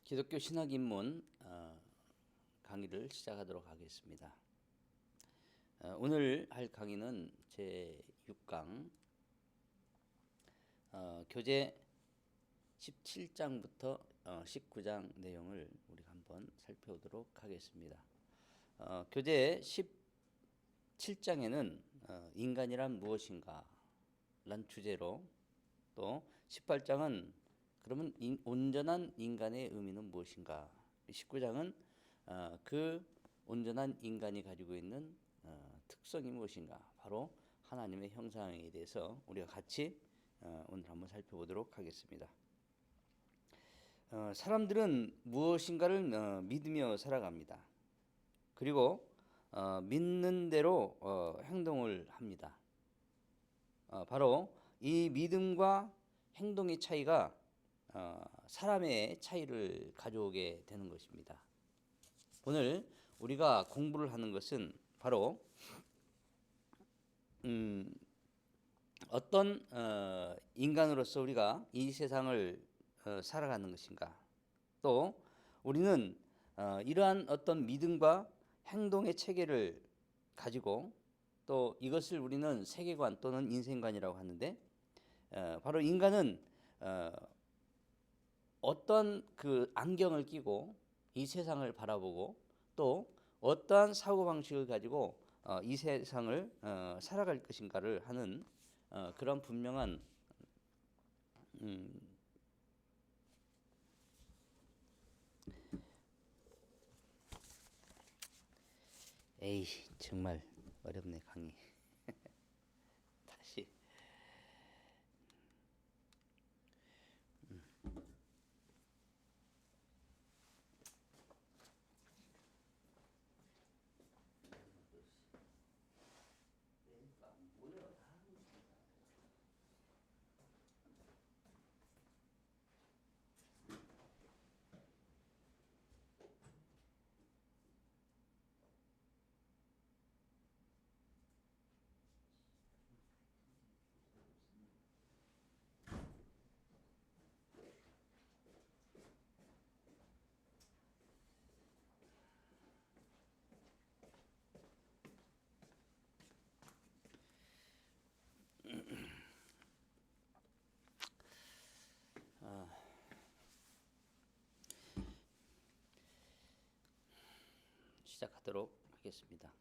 기독교 신학 입문 강의를 시작하도록 하겠습니다. 오늘 할 강의는 제 6강 교재 17장부터 19장 내용을 우리가 한번 살펴보도록 하겠습니다. 교재 17장에는 인간이란 무엇인가 란 주제로, 또 18장은 그러면 온전한 인간의 의미는 무엇인가, 19장은 그 온전한 인간이 가지고 있는 특성이 무엇인가, 바로 하나님의 형상에 대해서 우리가 같이 오늘 한번 살펴보도록 하겠습니다. 사람들은 무엇인가를 믿으며 살아갑니다. 그리고 믿는 대로 행동을 합니다. 바로 이 믿음과 행동의 차이가 사람의 차이를 가져오게 되는 것입니다. 오늘 우리가 공부를 하는 것은 바로 어떤 인간으로서 우리가 이 세상을 살아가는 것인가, 또 우리는 이러한 어떤 믿음과 행동의 체계를 가지고, 또 이것을 우리는 세계관 또는 인생관이라고 하는데, 바로 인간은 어떤 그 안경을 끼고 이 세상을 바라보고, 또 어떠한 사고방식을 가지고 이 세상을 살아갈 것인가를 하는 그런 분명한 에이 정말 어렵네 강의. 다시 시작하도록 하겠습니다.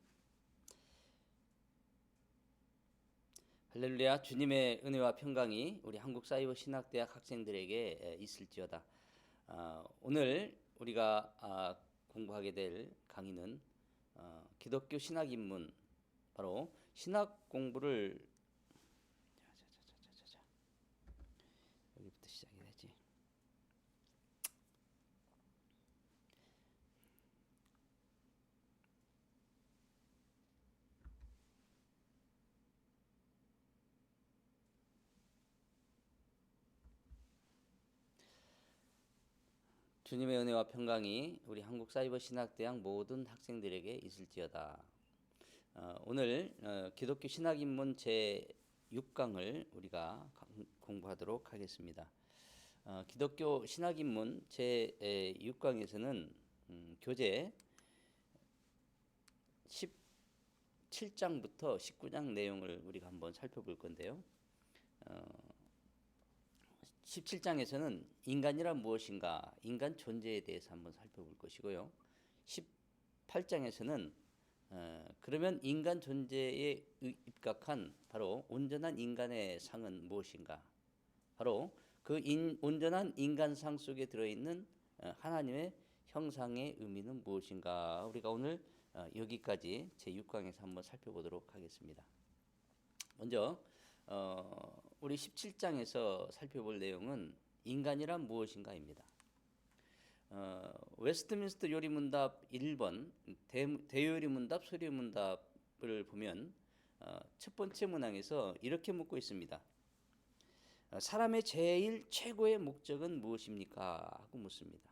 할렐루야. 주님의 은혜와 평강이 우리 한국사이버신학대학 학생들에게 있을지어다. 오늘 우리가 공부하게 될 강의는 기독교 신학 입문, 바로 신학 공부를 여기부터 시작이 되지. 주님의 은혜와 평강이 우리 한국사이버신학대학 모든 학생들에게 있을지어다. 오늘 기독교 신학입문 제 6강을 우리가 공부하도록 하겠습니다. 기독교 신학입문 제 6강에서는 교재 17장부터 19장 내용을 우리가 한번 살펴볼 건데요. 17장에서는 인간이란 무엇인가, 인간 존재에 대해서 한번 살펴볼 것이고요. 18장에서는 그러면 인간 존재에 입각한 바로 온전한 인간의 상은 무엇인가, 바로 그 온전한 인간상 속에 들어있는 하나님의 형상의 의미는 무엇인가, 우리가 오늘 여기까지 제6강에서 한번 살펴보도록 하겠습니다. 먼저 우리 17장에서 살펴볼 내용은 인간이란 무엇인가입니다. 웨스트민스터 요리문답 1번 대요리문답 소리문답을 보면 첫 번째 문항에서 이렇게 묻고 있습니다. 사람의 제일 최고의 목적은 무엇입니까? 하고 묻습니다.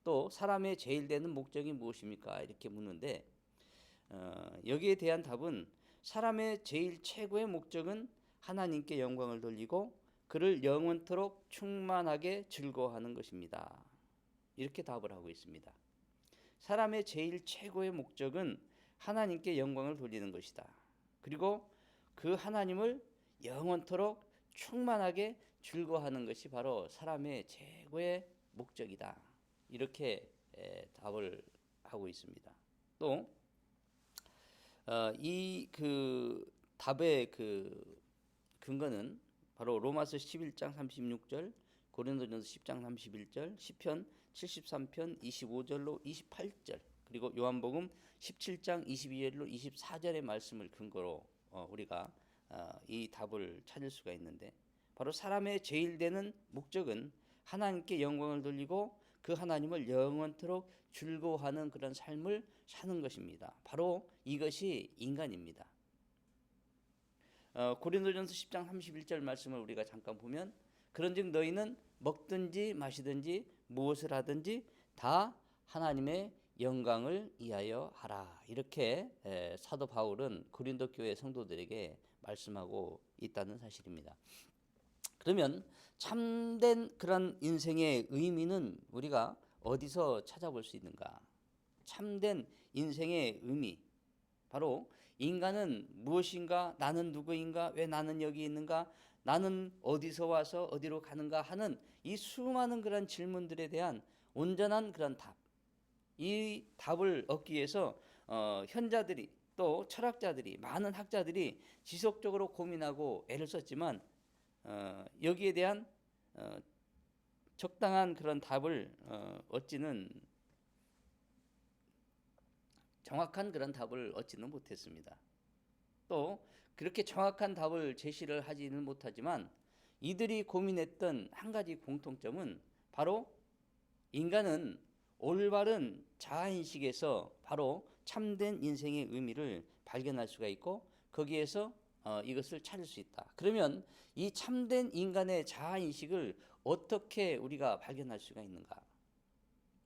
또 사람의 제일 되는 목적이 무엇입니까? 이렇게 묻는데 여기에 대한 답은 사람의 제일 최고의 목적은 하나님께 영광을 돌리고 그를 영원토록 충만하게 즐거워하는 것입니다. 이렇게 답을 하고 있습니다. 사람의 제일 최고의 목적은 하나님께 영광을 돌리는 것이다. 그리고 그 하나님을 영원토록 충만하게 즐거워하는 것이 바로 사람의 최고의 목적이다. 이렇게 답을 하고 있습니다. 또 이 그 답의 그 근거는 바로 로마서 11장 36절, 고린도전서 10장 31절, 시편 73편 25절로 28절, 그리고 요한복음 17장 22절로 24절의 말씀을 근거로 우리가 이 답을 찾을 수가 있는데, 바로 사람의 제일 되는 목적은 하나님께 영광을 돌리고 그 하나님을 영원토록 즐거워하는 그런 삶을 사는 것입니다. 바로 이것이 인간입니다. 고린도전서 10장 31절 말씀을 우리가 잠깐 보면, 그런즉 너희는 먹든지 마시든지 무엇을 하든지 다 하나님의 영광을 위하여 하라. 이렇게 사도 바울은 고린도 교회 성도들에게 말씀하고 있다는 사실입니다. 그러면 참된 그런 인생의 의미는 우리가 어디서 찾아볼 수 있는가? 참된 인생의 의미, 바로 인간은 무엇인가, 나는 누구인가, 왜 나는 여기 있는가, 나는 어디서 와서 어디로 가는가 하는 이 수많은 그런 질문들에 대한 온전한 그런 답, 이 답을 얻기 위해서 현자들이, 또 철학자들이, 많은 학자들이 지속적으로 고민하고 애를 썼지만 여기에 대한 적당한 그런 답을 얻지는, 정확한 그런 답을 얻지는 못했습니다. 또 그렇게 정확한 답을 제시를 하지는 못하지만 이들이 고민했던 한 가지 공통점은 바로 인간은 올바른 자아인식에서 바로 참된 인생의 의미를 발견할 수가 있고 거기에서 이것을 찾을 수 있다. 그러면 이 참된 인간의 자아인식을 어떻게 우리가 발견할 수가 있는가?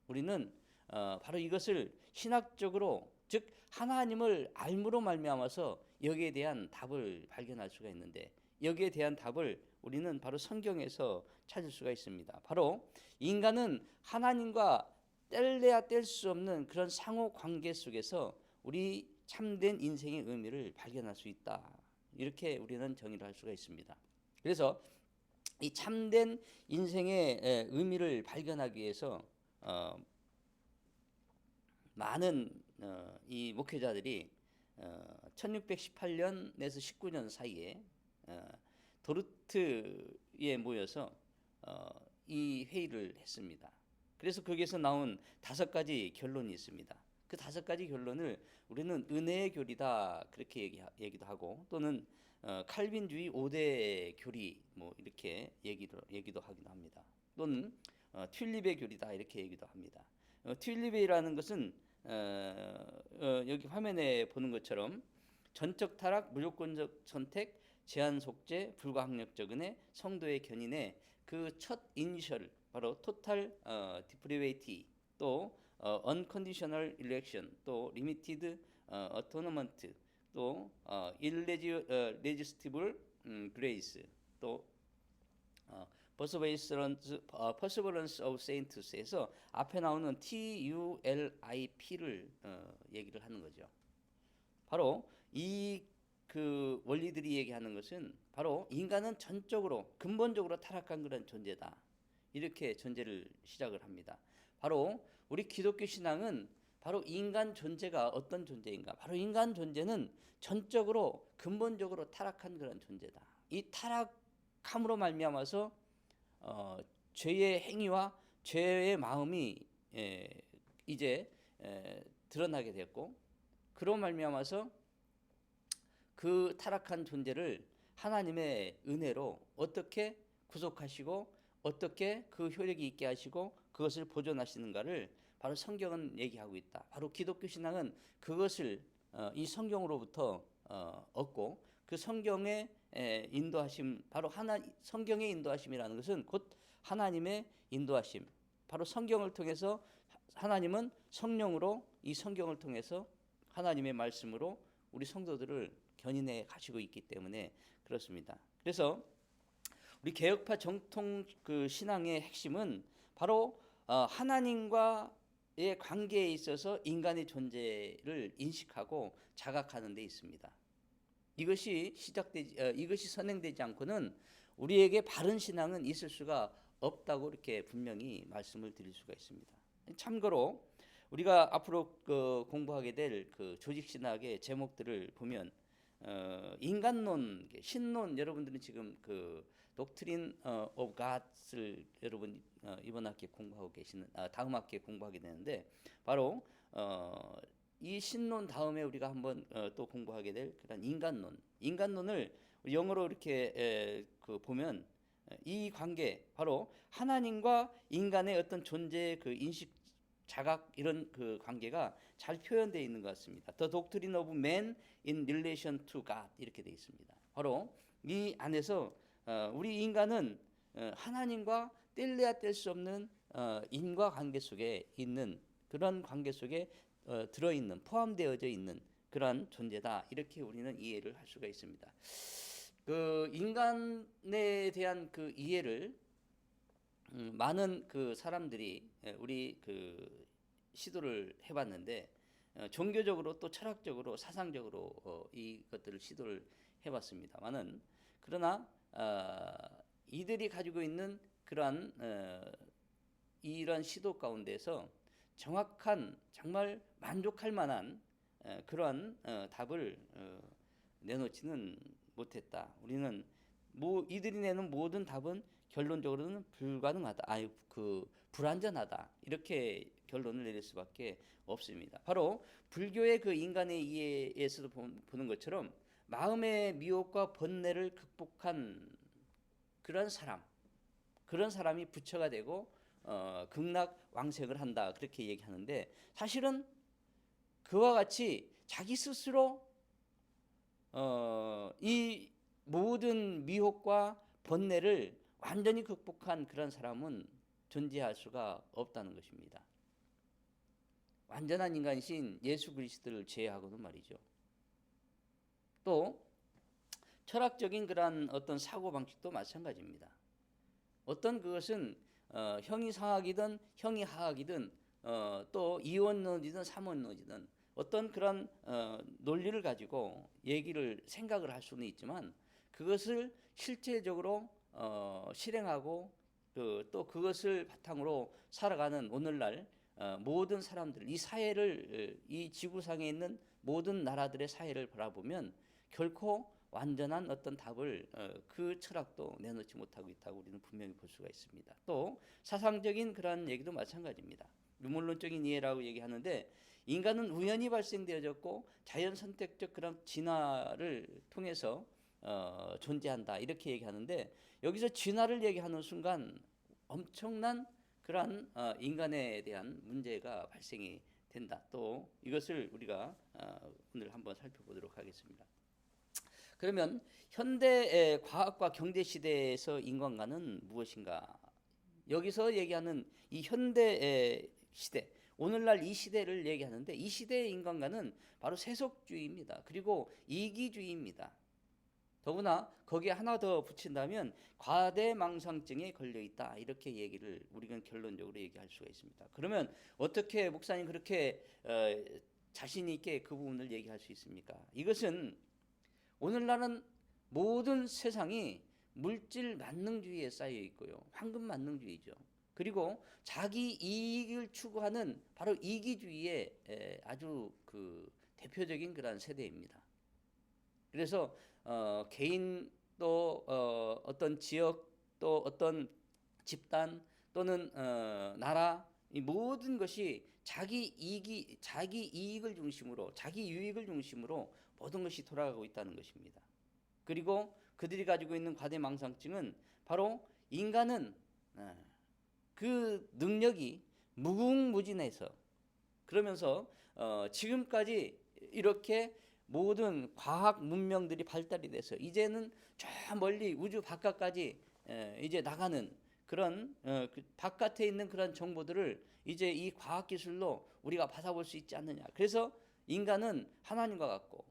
우리는 바로 이것을 신학적으로, 즉 하나님을 알므로 말미암아서 여기에 대한 답을 발견할 수가 있는데, 여기에 대한 답을 우리는 바로 성경에서 찾을 수가 있습니다. 바로 인간은 하나님과 뗄래야 뗄 수 없는 그런 상호 관계 속에서 우리 참된 인생의 의미를 발견할 수 있다. 이렇게 우리는 정의를 할 수가 있습니다. 그래서 이 참된 인생의 의미를 발견하기 위해서 많은 이 목회자들이 1618년에서 19년 사이에 도르트에 모여서 이 회의를 했습니다. 그래서 거기에서 나온 5가지 결론이 있습니다. 그 5가지 결론을 우리는 은혜의 교리다 그렇게 얘기도 하고, 또는 칼빈주의 5대 교리 뭐 이렇게 얘기도 하기도 합니다. 또는 튤립의 교리다 이렇게 얘기도 합니다. 튤립이라는 것은 여기 화면에 보는 것처럼 전적 타락, 무조건적 선택, 제한 속죄, 불가항력적 은혜, 성도의 견인의 그 첫 이니셜, 바로 토탈 디프리베이티, 또 unconditional election, 또 limited atonement, 또 irresistible grace, 또 perseverance of saints에서 앞에 나오는 TULIP를 얘기를 하는 거죠. 바로 이 그 원리들이 얘기하는 것은 바로 인간은 전적으로 근본적으로 타락한 그런 존재다. 이렇게 전제를 시작을 합니다. 바로 우리 기독교 신앙은 바로 인간 존재가 어떤 존재인가? 바로 인간 존재는 전적으로 근본적으로 타락한 그런 존재다. 이 타락함으로 말미암아서 죄의 행위와 죄의 마음이 이제 드러나게 됐고, 그로 말미암아서 그 타락한 존재를 하나님의 은혜로 어떻게 구속하시고 어떻게 그 효력이 있게 하시고 그것을 보존하시는가를 바로 성경은 얘기하고 있다. 바로 기독교 신앙은 그것을 이 성경으로부터 얻고, 그 성경의 인도하심, 바로 성경의 인도하심이라는 것은 곧 하나님의 인도하심, 바로 성경을 통해서 하나님은 성령으로 이 성경을 통해서 하나님의 말씀으로 우리 성도들을 견인해 가시고 있기 때문에 그렇습니다. 그래서 우리 개혁파 정통 그 신앙의 핵심은 바로 하나님과의 관계에 있어서 인간의 존재를 인식하고 자각하는 데 있습니다. 이것이 이것이 선행되지 않고는 우리에게 바른 신앙은 있을 수가 없다고 이렇게 분명히 말씀을 드릴 수가 있습니다. 참고로 우리가 앞으로 공부하게 될 그 조직 신학의 제목들을 보면 인간론, 신론, 여러분들은 지금 그 doctrine of God을 여러분 이번 학기에 공부하고 계시는 다음 학기에 공부하게 되는데 바로 이 신론 다음에 우리가 한번 또 공부하게 될 그런 인간론을 영어로 이렇게 보면 이 관계 바로 하나님과 인간의 어떤 존재의 그 인식 자각 이런 그 관계가 잘 표현되어 있는 것 같습니다. The Doctrine of Man in Relation to God 이렇게 되어 있습니다. 바로 이 안에서 우리 인간은 하나님과 뗄래야 뗄 수 없는 인과관계 속에 있는 그런 관계 속에 들어있는 포함되어져 있는 그런 존재다 이렇게 우리는 이해를 할 수가 있습니다. 그 인간에 대한 그 이해를 많은 그 사람들이 우리 그 시도를 해봤는데 종교적으로 또 철학적으로 사상적으로 이것들을 시도를 해봤습니다만은 그러나 이들이 가지고 있는 그러한 이런 시도 가운데서 정확한 정말 만족할 만한 그러한 답을 내놓지는 못했다. 우리는 이들이 내는 모든 답은 결론적으로는 불가능하다. 불완전하다. 이렇게 결론을 내릴 수밖에 없습니다. 바로 불교의 그 인간의 이해에서도 보는 것처럼 마음의 미혹과 번뇌를 극복한 그런 사람이 부처가 되고 극락왕생을 한다. 그렇게 얘기하는데 사실은 그와 같이 자기 스스로 이 모든 미혹과 번뇌를 완전히 극복한 그런 사람은 존재할 수가 없다는 것입니다. 완전한 인간이신 예수 그리스도를 제외하고는 말이죠. 또 철학적인 그런 어떤 사고 방식도 마찬가지입니다. 어떤 그것은 형이 상학이든 형이 하학이든 또 이원론이든 삼원론이든 어떤 그런 논리를 가지고 생각을 할 수는 있지만 그것을 실제적으로 실행하고 또 그것을 바탕으로 살아가는 오늘날 모든 사람들 이 지구상에 있는 모든 나라들의 사회를 바라보면 결코 완전한 어떤 답을 그 철학도 내놓지 못하고 있다고 우리는 분명히 볼 수가 있습니다. 또 사상적인 그런 얘기도 마찬가지입니다. 유물론적인 이해라고 얘기하는데 인간은 우연히 발생되어졌고 자연 선택적 그런 진화를 통해서 존재한다 이렇게 얘기하는데 여기서 진화를 얘기하는 순간 엄청난 그러한 인간에 대한 문제가 발생이 된다. 또 이것을 우리가 오늘 한번 살펴보도록 하겠습니다. 그러면 현대 과학과 경제 시대에서 인간관은 무엇인가? 여기서 얘기하는 이 현대 시대, 오늘날 이 시대를 얘기하는데 이 시대의 인간관은 바로 세속주의입니다. 그리고 이기주의입니다. 더구나 거기에 하나 더 붙인다면 과대망상증에 걸려있다 이렇게 얘기를 우리는 결론적으로 얘기할 수가 있습니다. 그러면 어떻게 목사님 그렇게 자신 있게 그 부분을 얘기할 수 있습니까? 이것은 오늘날은 모든 세상이 물질 만능주의에 쌓여 있고요. 황금 만능주의죠. 그리고 자기 이익을 추구하는 바로 이기주의의 아주 그 대표적인 그런 세대입니다. 그래서 개인 또 어떤 지역 또 어떤 집단 또는 나라 이 모든 것이 자기 이익을 중심으로 자기 유익을 중심으로 모든 것이 돌아가고 있다는 것입니다. 그리고 그들이 가지고 있는 과대망상증은 바로 인간은 그 능력이 무궁무진해서 그러면서 지금까지 이렇게 모든 과학 문명들이 발달이 돼서 이제는 저 멀리 우주 바깥까지 이제 나가는 그런 그 바깥에 있는 그런 정보들을 이제 이 과학 기술로 우리가 받아볼 수 있지 않느냐. 그래서 인간은 하나님과 같고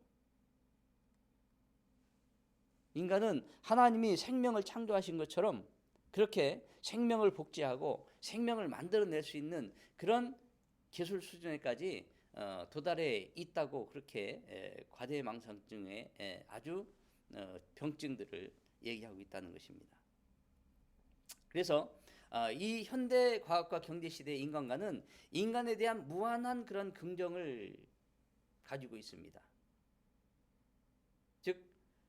인간은 하나님이 생명을 창조하신 것처럼 그렇게 생명을 복제하고 생명을 만들어낼 수 있는 그런 기술 수준에까지 도달해 있다고 그렇게 과대망상증의 아주 병증들을 얘기하고 있다는 것입니다. 그래서 이 현대 과학과 경제 시대의 인간과는 인간에 대한 무한한 그런 긍정을 가지고 있습니다. 즉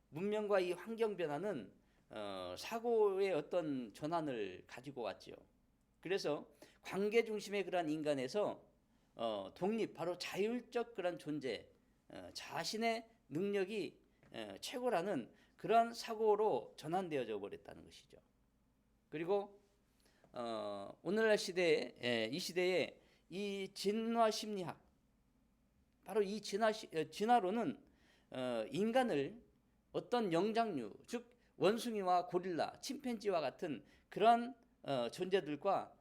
문명과 이 환경 변화는 사고의 어떤 전환을 가지고 왔죠. 그래서 관계 중심의 그런 인간에서 독립, 바로 자율적 그런 존재, 자신의 능력이 최고라는 그러한 사고로 전환되어져 버렸다는 것이죠. 그리고 오늘날 시대에 이 시대에 이 진화 심리학, 바로 이 진화론은 인간을 어떤 영장류, 즉 원숭이와 고릴라, 침팬지와 같은 그런 존재들과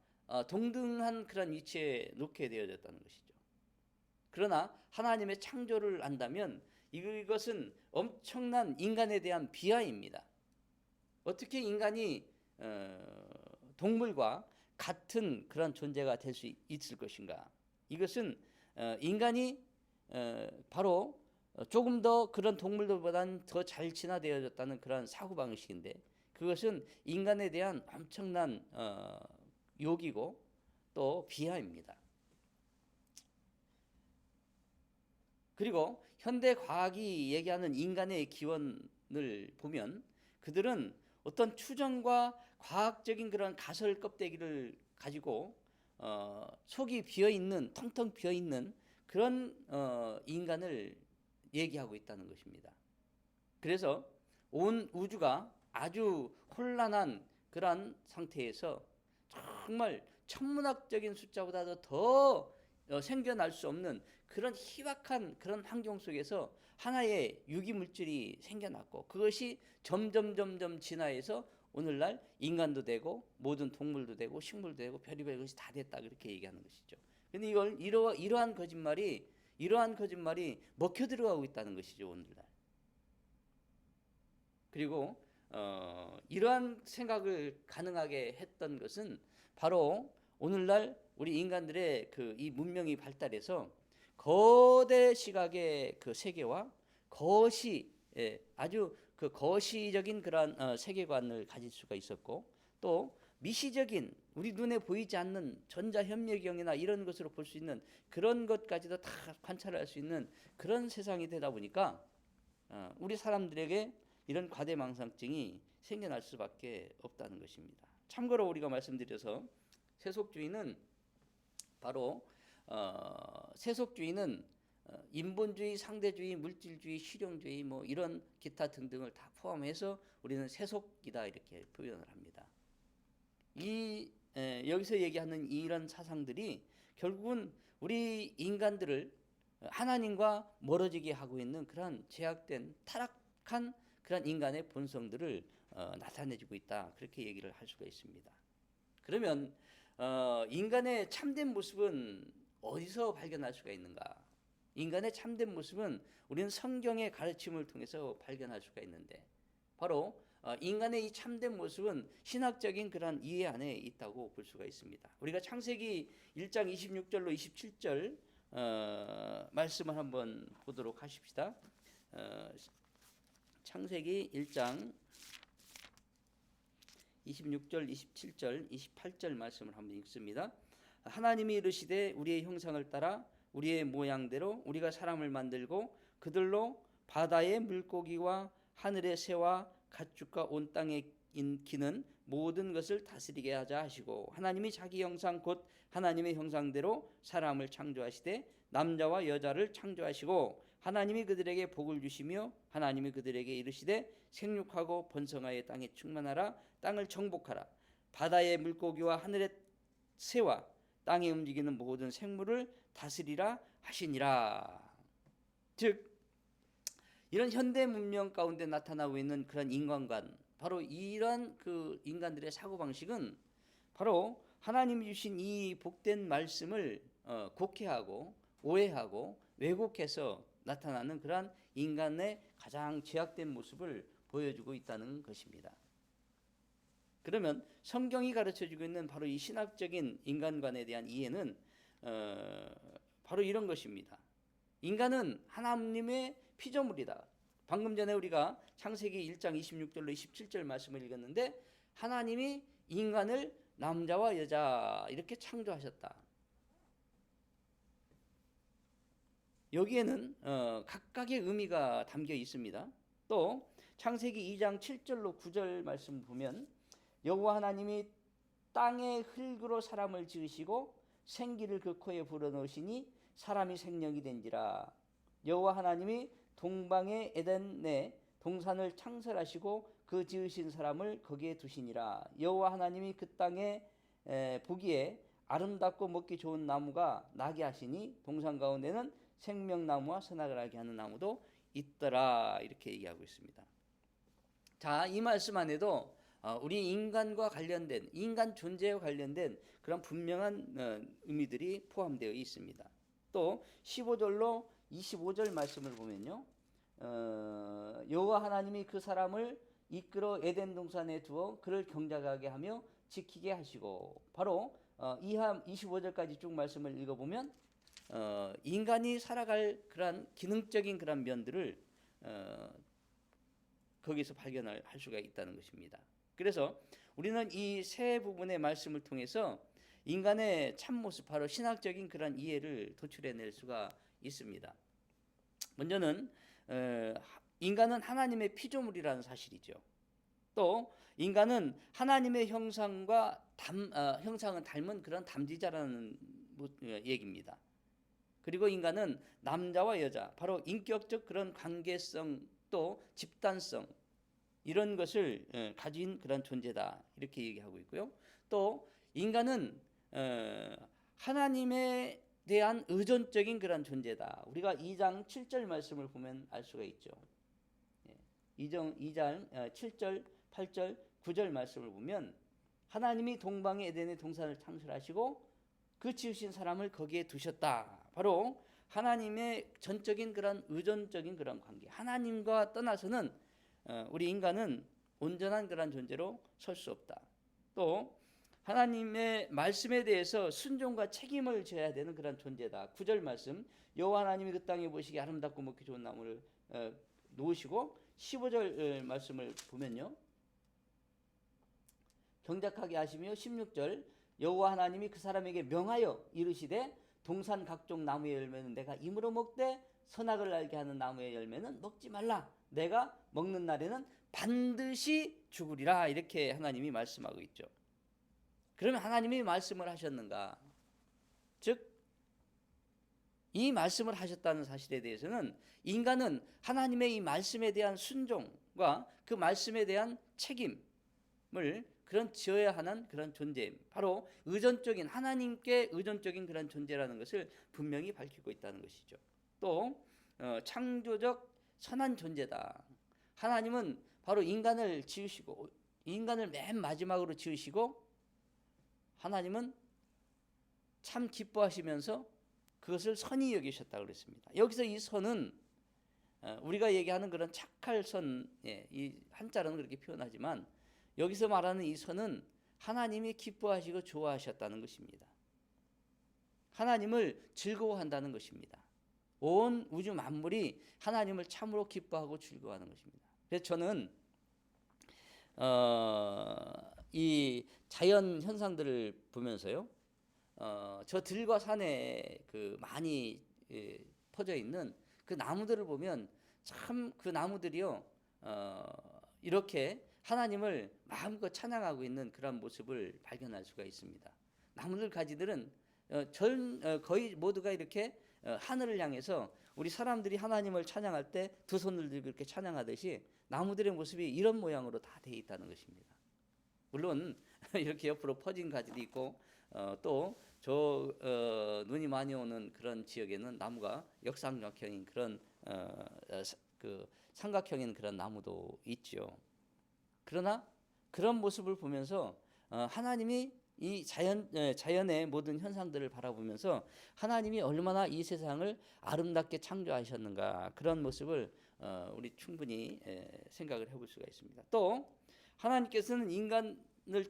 동등한 그런 위치에 놓게 되어졌다는 것이죠. 그러나 하나님의 창조를 안다면 이것은 엄청난 인간에 대한 비하입니다. 어떻게 인간이 동물과 같은 그런 존재가 될 수 있을 것인가? 이것은 인간이 바로 조금 더 그런 동물들보다는 더 잘 진화되어졌다는 그런 사고방식인데, 그것은 인간에 대한 엄청난 욕이고 또 비하입니다. 그리고 현대 과학이 얘기하는 인간의 기원을 보면 그들은 어떤 추정과 과학적인 그런 가설 껍데기를 가지고 속이 비어있는, 텅텅 비어있는 그런 인간을 얘기하고 있다는 것입니다. 그래서 온 우주가 아주 혼란한 그런 상태에서 정말 천문학적인 숫자보다도 더 생겨날 수 없는 그런 희박한 그런 환경 속에서 하나의 유기물질이 생겨났고, 그것이 점점 진화해서 오늘날 인간도 되고 모든 동물도 되고 식물도 되고 별의별 것이 다 됐다, 그렇게 얘기하는 것이죠. 근데 이러한 거짓말이 먹혀 들어가고 있다는 것이죠, 오늘날. 그리고 이러한 생각을 가능하게 했던 것은 바로 오늘날 우리 인간들의 이 문명이 발달해서 거대 시각의 그 세계와 아주 그 거시적인 그런 세계관을 가질 수가 있었고, 또 미시적인 우리 눈에 보이지 않는 전자현미경이나 이런 것으로 볼 수 있는 그런 것까지도 다 관찰할 수 있는 그런 세상이 되다 보니까 우리 사람들에게 이런 과대망상증이 생겨날 수밖에 없다는 것입니다. 참고로 우리가 말씀드려서 세속주의는 바로 세속주의는 인본주의, 상대주의, 물질주의, 실용주의 뭐 이런 기타 등등을 다 포함해서 우리는 세속이다 이렇게 표현을 합니다. 여기서 얘기하는 이런 사상들이 결국은 우리 인간들을 하나님과 멀어지게 하고 있는 그런 제약된 타락한 그런 인간의 본성들을 나타내주고 있다, 그렇게 얘기를 할 수가 있습니다. 그러면 인간의 참된 모습은 어디서 발견할 수가 있는가? 인간의 참된 모습은 우리는 성경의 가르침을 통해서 발견할 수가 있는데, 바로 인간의 이 참된 모습은 신학적인 그런 이해 안에 있다고 볼 수가 있습니다. 우리가 창세기 1장 26절로 27절 말씀을 한번 보도록 하십시다. 창세기 1장 26절, 27절, 28절 말씀을 한번 읽습니다. 하나님이 이르시되 우리의 형상을 따라 우리의 모양대로 우리가 사람을 만들고 그들로 바다의 물고기와 하늘의 새와 가축과 온 땅에 기는 모든 것을 다스리게 하자 하시고, 하나님이 자기 형상 곧 하나님의 형상대로 사람을 창조하시되 남자와 여자를 창조하시고, 하나님이 그들에게 복을 주시며 하나님이 그들에게 이르시되 생육하고 번성하여 땅에 충만하라, 땅을 정복하라, 바다의 물고기와 하늘의 새와 땅에 움직이는 모든 생물을 다스리라 하시니라. 즉 이런 현대 문명 가운데 나타나고 있는 그런 인간관, 바로 이런 그 인간들의 사고방식은 바로 하나님이 주신 이 복된 말씀을 곡해하고 오해하고 왜곡해서 나타나는 그런 인간의 가장 죄악된 모습을 보여주고 있다는 것입니다. 그러면 성경이 가르쳐주고 있는 바로 이 신학적인 인간관에 대한 이해는 바로 이런 것입니다. 인간은 하나님의 피조물이다. 방금 전에 우리가 창세기 1장 26절로 27절 말씀을 읽었는데 하나님이 인간을 남자와 여자 이렇게 창조하셨다. 여기에는 각각의 의미가 담겨 있습니다. 또 창세기 2장 7절로 9절 말씀 보면 여호와 하나님이 땅의 흙으로 사람을 지으시고 생기를 그 코에 불어넣으시니 사람이 생명이 된지라. 여호와 하나님이 동방의 에덴에 동산을 창설하시고 그 지으신 사람을 거기에 두시니라. 여호와 하나님이 그 땅에 보기에 아름답고 먹기 좋은 나무가 나게 하시니 동산 가운데는 생명나무와 선악을 알게 하는 나무도 있더라. 이렇게 얘기하고 있습니다. 자, 이 말씀 안에도 우리 인간과 관련된 인간 존재와 관련된 그런 분명한 의미들이 포함되어 있습니다. 또 15절로 25절 말씀을 보면요, 여호와 하나님이 그 사람을 이끌어 에덴 동산에 두어 그를 경작하게 하며 지키게 하시고, 바로 이하 25절까지 쭉 말씀을 읽어보면 인간이 살아갈 그런 기능적인 그런 면들을 거기서 발견할 수가 있다는 것입니다. 그래서 우리는 이 세 부분의 말씀을 통해서 인간의 참모습, 바로 신학적인 그런 이해를 도출해낼 수가 있습니다. 먼저는 인간은 하나님의 피조물이라는 사실이죠. 또 인간은 하나님의 형상은 닮은 그런 담지자라는 얘기입니다. 그리고 인간은 남자와 여자, 바로 인격적 그런 관계성 또 집단성 이런 것을 가진 그런 존재다, 이렇게 얘기하고 있고요. 또 인간은 하나님에 대한 의존적인 그런 존재다. 우리가 2장 7절 말씀을 보면 알 수가 있죠. 2장 7절, 8절, 9절 말씀을 보면 하나님이 동방의 에덴의 동산을 창설하시고 그 지으신 사람을 거기에 두셨다. 바로 하나님의 전적인 그런 의존적인 그런 관계, 하나님과 떠나서는 우리 인간은 온전한 그런 존재로 설 수 없다. 또 하나님의 말씀에 대해서 순종과 책임을 져야 되는 그런 존재다. 9절 말씀, 여호와 하나님이 그 땅에 보시기에 아름답고 먹기 좋은 나무를 놓으시고, 15절 말씀을 보면요, 경작하게 하시며, 16절 여호와 하나님이 그 사람에게 명하여 이르시되 동산 각종 나무의 열매는 내가 임으로 먹되 선악을 알게 하는 나무의 열매는 먹지 말라. 내가 먹는 날에는 반드시 죽으리라. 이렇게 하나님이 말씀하고 있죠. 그러면 하나님이 말씀을 하셨는가? 즉 이 말씀을 하셨다는 사실에 대해서는 인간은 하나님의 이 말씀에 대한 순종과 그 말씀에 대한 책임을 그런 지어야 하는 그런 존재, 바로 의존적인, 하나님께 의존적인 그런 존재라는 것을 분명히 밝히고 있다는 것이죠. 또 창조적 선한 존재다. 하나님은 바로 인간을 지으시고, 인간을 맨 마지막으로 지으시고, 하나님은 참 기뻐하시면서 그것을 선히 여기셨다고 그랬습니다. 여기서 이 선은 우리가 얘기하는 그런 착할 선, 이 한자로는 그렇게 표현하지만 여기서 말하는 이 선은 하나님이 기뻐하시고 좋아하셨다는 것입니다. 하나님을 즐거워한다는 것입니다. 온 우주 만물이 하나님을 참으로 기뻐하고 즐거워하는 것입니다. 그래서 저는 이 자연 현상들을 보면서요, 저 들과 산에 그 많이 퍼져 있는 그 나무들을 보면 참 그 나무들이요, 이렇게 하나님을 마음껏 찬양하고 있는 그런 모습을 발견할 수가 있습니다. 나무들 가지들은 거의 모두가 이렇게 하늘을 향해서 우리 사람들이 하나님을 찬양할 때 두 손을 들고 이렇게 찬양하듯이 나무들의 모습이 이런 모양으로 다 되어 있다는 것입니다. 물론 이렇게 옆으로 퍼진 가지도 있고 또 눈이 많이 오는 그런 지역에는 나무가 역삼각형인 그런 그 삼각형인 그런 나무도 있죠. 그러나 그런 모습을 보면서 하나님이 이 자연의 모든 현상들을 바라보면서 하나님이 얼마나 이 세상을 아름답게 창조하셨는가, 그런 모습을 우리 충분히 생각을 해볼 수가 있습니다. 또 하나님께서는 인간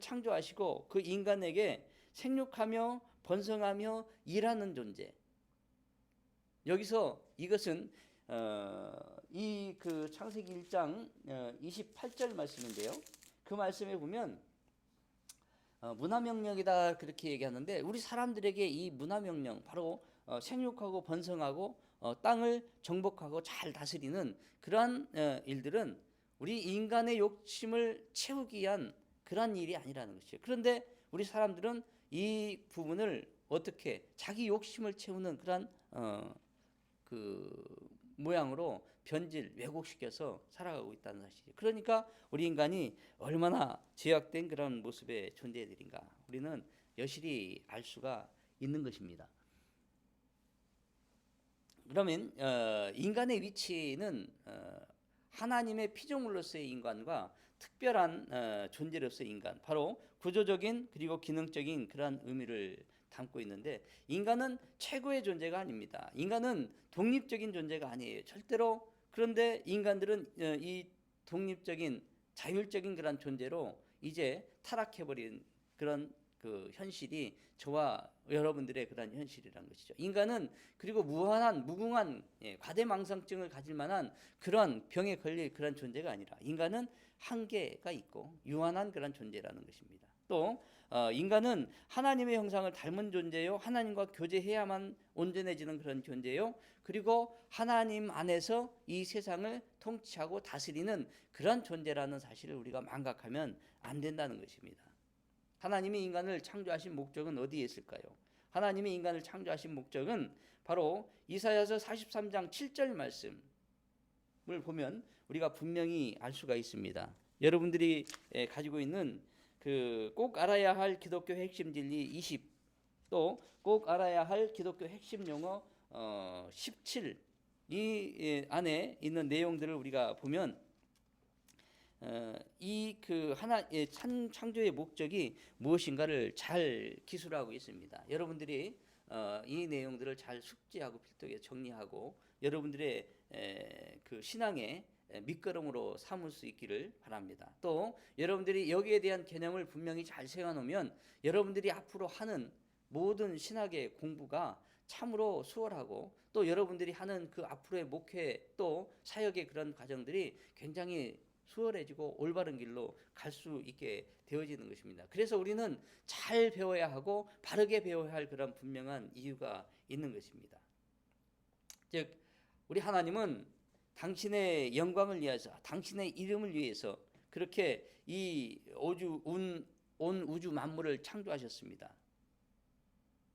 창조하시고 그 인간에게 생육하며 번성하며 일하는 존재. 여기서 이것은 이 그 창세기 1장 28절 말씀인데요. 그 말씀에 보면 문화명령이다 그렇게 얘기하는데, 우리 사람들에게 이 문화명령, 바로 생육하고 번성하고 땅을 정복하고 잘 다스리는 그러한 일들은 우리 인간의 욕심을 채우기 위한 그러한 일이 아니라는 것이죠. 그런데 우리 사람들은 이 부분을 어떻게 자기 욕심을 채우는 그러한 그 모양으로 변질, 왜곡시켜서 살아가고 있다는 사실이죠. 그러니까 우리 인간이 얼마나 죄악된 그런 모습의 존재들인가, 우리는 여실히 알 수가 있는 것입니다. 그러면 인간의 위치는 하나님의 피조물로서의 인간과 특별한 존재로서의 인간, 바로 구조적인 그리고 기능적인 그러한 의미를 담고 있는데, 인간은 최고의 존재가 아닙니다. 인간은 독립적인 존재가 아니에요, 절대로. 그런데 인간들은 이 독립적인 자율적인 그런 존재로 이제 타락해버린 그런 그 현실이 저와 여러분들의 그런 현실이라는 것이죠. 인간은 그리고 무한한 무궁한 과대망상증을 가질 만한 그런 병에 걸릴 그런 존재가 아니라, 인간은 한계가 있고 유한한 그런 존재라는 것입니다. 또 인간은 하나님의 형상을 닮은 존재요, 하나님과 교제해야만 온전해지는 그런 존재요, 그리고 하나님 안에서 이 세상을 통치하고 다스리는 그런 존재라는 사실을 우리가 망각하면 안 된다는 것입니다. 하나님이 인간을 창조하신 목적은 어디에 있을까요? 하나님이 인간을 창조하신 목적은 바로 이사야서 43장 7절 말씀을 보면 우리가 분명히 알 수가 있습니다. 여러분들이 가지고 있는 그 꼭 알아야 할 기독교 핵심 진리 20, 또 꼭 알아야 할 기독교 핵심 용어 17, 이 안에 있는 내용들을 우리가 보면 이 그 하나 창조의 목적이 무엇인가를 잘 기술하고 있습니다. 여러분들이 이 내용들을 잘 숙지하고 필독에 정리하고 여러분들의 그 신앙의 밑거름으로 삼을 수 있기를 바랍니다. 또 여러분들이 여기에 대한 개념을 분명히 잘 세워놓으면 여러분들이 앞으로 하는 모든 신학의 공부가 참으로 수월하고, 또 여러분들이 하는 그 앞으로의 목회 또 사역의 그런 과정들이 굉장히 수월해지고 올바른 길로 갈 수 있게 되어지는 것입니다. 그래서 우리는 잘 배워야 하고 바르게 배워야 할 그런 분명한 이유가 있는 것입니다. 즉 우리 하나님은 당신의 영광을 위해서, 당신의 이름을 위해서 그렇게 이 온 우주 만물을 창조하셨습니다.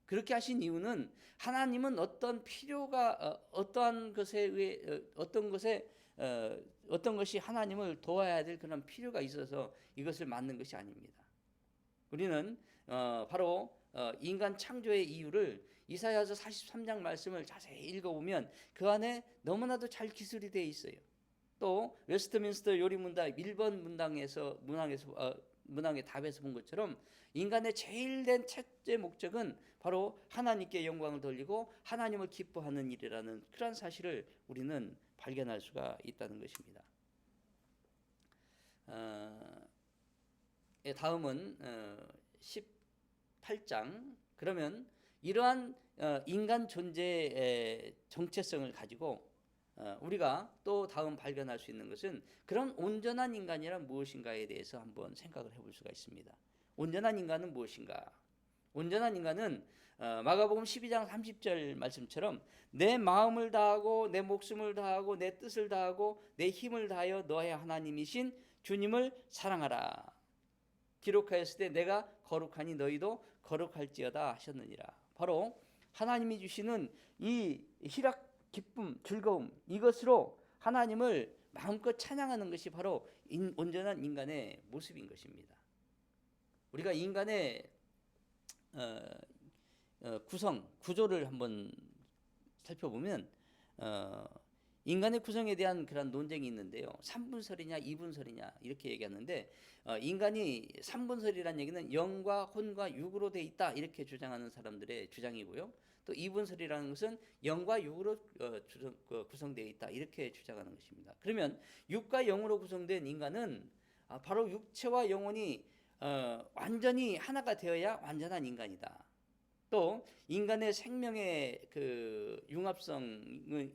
그렇게 하신 이유는 하나님은 어떤 필요가 어떠한 것에 의해 어떤 것이 하나님을 도와야 될 그런 필요가 있어서 이것을 만든 것이 아닙니다. 우리는 바로 인간 창조의 이유를 이사야서 43장 말씀을 자세히 읽어보면 그 안에 너무나도 잘 기술이 되어 있어요. 또 웨스트민스터 요리문답 1번 문항의 답에서 본 것처럼 인간의 제일 된 첫째 목적은 바로 하나님께 영광을 돌리고 하나님을 기뻐하는 일이라는 그런 사실을 우리는 발견할 수가 있다는 것입니다. 다음은 18장. 그러면 이러한 인간 존재의 정체성을 가지고 우리가 또 다음 발견할 수 있는 것은 그런 온전한 인간이란 무엇인가에 대해서 한번 생각을 해볼 수가 있습니다. 온전한 인간은 무엇인가? 온전한 인간은 마가복음 12장 30절 말씀처럼 내 마음을 다하고 내 목숨을 다하고 내 뜻을 다하고 내 힘을 다하여 너의 하나님이신 주님을 사랑하라. 기록하였을 때 내가 거룩하니 너희도 거룩할지어다 하셨느니라. 바로 하나님이 주시는 이 희락, 기쁨, 즐거움, 이것으로 하나님을 마음껏 찬양하는 것이 바로 온전한 인간의 모습인 것입니다. 우리가 인간의 구조를 한번 살펴보면 인간의 구성에 대한 그런 논쟁이 있는데요. 3분설이냐 2분설이냐 이렇게 얘기하는데, 인간이 3분설이라는 얘기는 영과 혼과 육으로 돼 있다 이렇게 주장하는 사람들의 주장이고요. 또 2분설이라는 것은 영과 육으로 구성되어 있다 이렇게 주장하는 것입니다. 그러면 육과 영으로 구성된 인간은 바로 육체와 영혼이 완전히 하나가 되어야 완전한 인간이다. 또 인간의 생명의 그 융합성인데